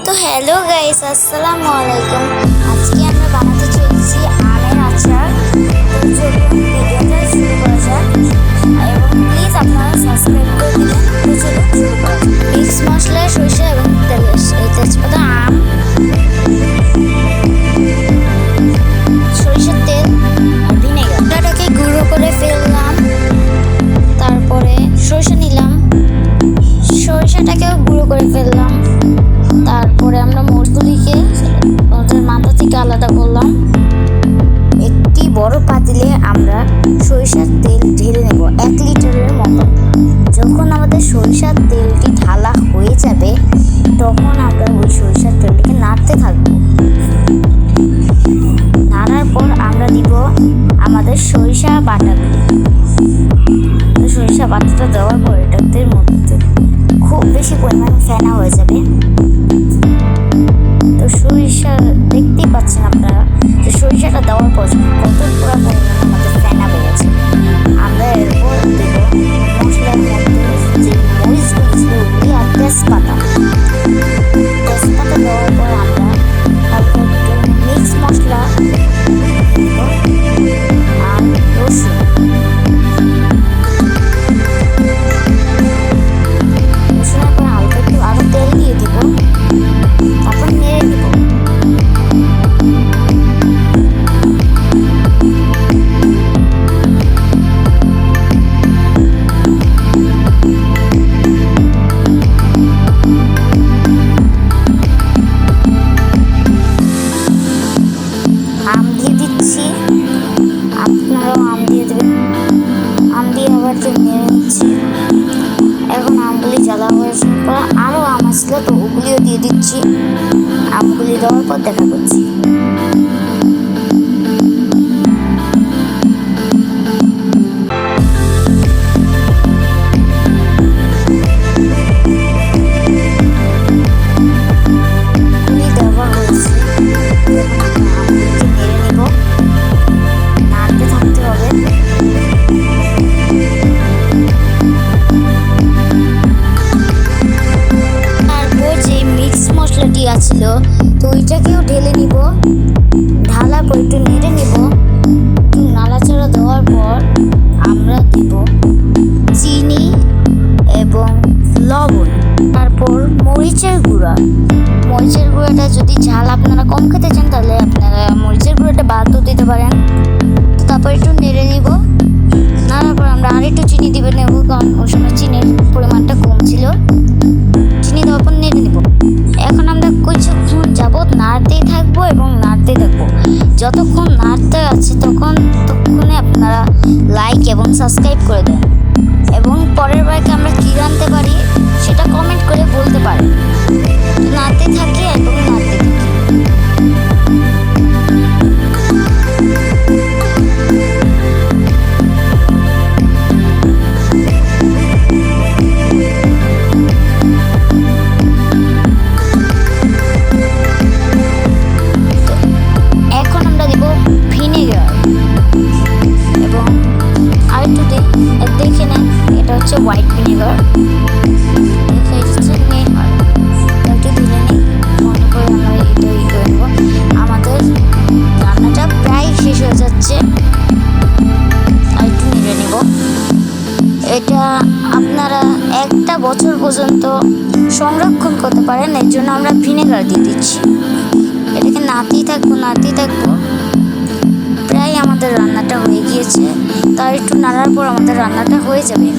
তো hello guys, আসসালামু আলাইকুম। আজকে আমরা বানাতে চলেছি আমের আচার। তো চলুন ভিডিওটা শুরু করা যাক, এবং প্লিজ আপনারা সাবস্ক্রাইব করে দিবেন। তো চলুন শুরু করা যাক। মিক্স মশলা, সরিষা এবং তেজপাতা, আম, সরিষার তেল আর ভিনেগার। ওটাকে গুঁড়ো করে ফেললাম। তারপরে সরিষা নিলাম, সরিষাটাকেও গুঁড়ো করে ফেললাম। তারপরে আমরা মরিচগুলিকে ওদের মাথা থেকে আলাদা করলাম। একটি বড় পাতিলে আমরা সরিষার তেল ঢেলে নেব 1 লিটারের মতো। যখন আমাদের সরিষার তেলটি ঢালা হয়ে যাবে, তখন আমরা ওই সরিষার তেলটিকে নাড়তে থাকবো। নাড়ার পর আমরা দিব আমাদের সরিষা বাটাগুলি। সরিষা বাটাটা দেওয়ার পর এটাদের মধ্যে খুব বেশি পরিমাণ ফেনা হয়ে যাবে। তো সরিষা দেখতেই পাচ্ছেন আপনারা যে সরিষাটা দেওয়ার পর কত পুরো পরিমাণ আমাদের ফেনা বেড়েছে। আমরা এরপর দেব মশলার মধ্যে যে মরিচগুলি ছিল ওগুলি আর তেজপাতা দেওয়ার পর আমরা হালকা একটু মিক্স মশলা আর রসুন, রসুনের পর হালকা একটু আরও তেল দিয়ে দিব। তারপর নেড়ে দিব। আম দিয়ে দিচ্ছি, আপনারাও আম দিয়ে দেবেন। আম দিয়ে আবার একটু নেড়ে নিচ্ছি। এখন আমগুলি জ্বালা হয়েছে পর আরও আম আসলো, তো ওগুলিও দিয়ে দিচ্ছি। আমগুলি দেওয়ার পর দেখা করছি। ছিল তো ওইটাকেও ঢেলে নিব। ঢালার পর একটু নেড়ে নিব। একটু নাড়াচাড়া দেওয়ার পর আমরা দিব চিনি এবং লবণ, তারপর মরিচের গুঁড়াটা যদি ঝাল আপনারা কম খেতে চান তাহলে আপনারা মরিচের গুঁড়োটা বাদও দিতে পারেন। তারপর একটু নেড়ে নিব। নাড়ার পর আমরা আরেকটু চিনি দিবে নেব, কারণ ওই সময় চিনির পরিমাণটা কম ছিল। চিনি দেওয়ার পর নেড়ে নিব। এখন আমরা কিছুক্ষণ যাবৎ নাড়তেই থাকবো এবং নাড়তেই থাকবো। যতক্ষণ নাড়তে আছে ততক্ষণে আপনারা লাইক এবং সাবস্ক্রাইব করে দেন, এবং পরের বারকে আমরা কী রাঁধতে পারি সেটা কমেন্ট করে বলতে পারেন। নাড়তে থাকি এবং নাড়তে থাকি। দেখে নেন, এটা হচ্ছে হোয়াইট ভিনেগার। একটু ধুলে নিই, মনে করে আমরা এটা করে নেব। আমাদের রান্নাটা প্রায় শেষ হয়ে যাচ্ছে, আর একটু নেড়ে নেব। এটা আপনারা 1টা বছর পর্যন্ত সংরক্ষণ করতে পারেন, এর জন্য আমরা ভিনেগার দিয়ে দিচ্ছি। এটাকে নাড়তেই থাকবো। প্রায় আমাদের রান্নাটা হয়ে গিয়েছে, তার একটু নাড়ার পর আমাদের রান্নাটা হয়ে যাবে।